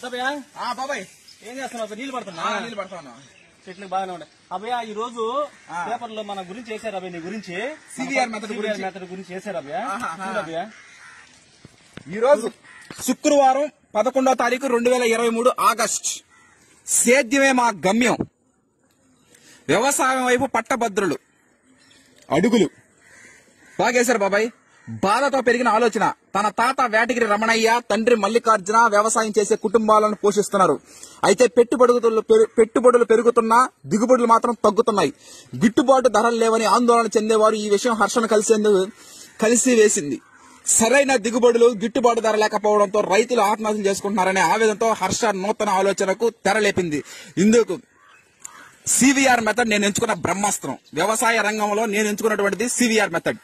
పెద్దయ్యా బాబాయ్ ఏం చేస్తున్నావు? నీళ్ళు పడుతున్నా చెట్లు బాగానే ఉన్నాయి అభయ. ఈ రోజు పేపర్ లో మన గురించి వేసారు అభయ, నీ గురించి సివిఆర్ మెథడ్ గురించి వేసారు అభయ. ఈ రోజు శుక్రవారం 11వ తారీఖు 2023 ఆగస్ట్. సేద్యమే మా గమ్యం, వ్యవసాయం వైపు పట్టభద్రులు అడుగులు. బాగేశారు బాబాయ్. బాధతో పెరిగిన ఆలోచన. తన తాత వేటగిరి రమణయ్య, తండ్రి మల్లికార్జున వ్యవసాయం చేసే కుటుంబాలను పోషిస్తున్నారు. అయితే పెట్టుబడులు పెరుగుతున్నా దిగుబడులు మాత్రం తగ్గుతున్నాయి. గిట్టుబాటు ధరలు లేవని ఆందోళన చెందేవారు ఈ విషయం హర్షను కలిసి వేసింది. సరైన దిగుబడులు గిట్టుబాటు ధర లేకపోవడంతో రైతులు ఆత్మహత్యలు చేసుకుంటున్నారనే ఆవేదనతో హర్ష నూతన ఆలోచనకు తెరలేపింది. ఇందుకు సివిఆర్ మెథడ్ నేను ఎంచుకున్న బ్రహ్మాస్త్రం. వ్యవసాయ రంగంలో నేను ఎంచుకున్నటువంటిది సివిఆర్ మెథడ్.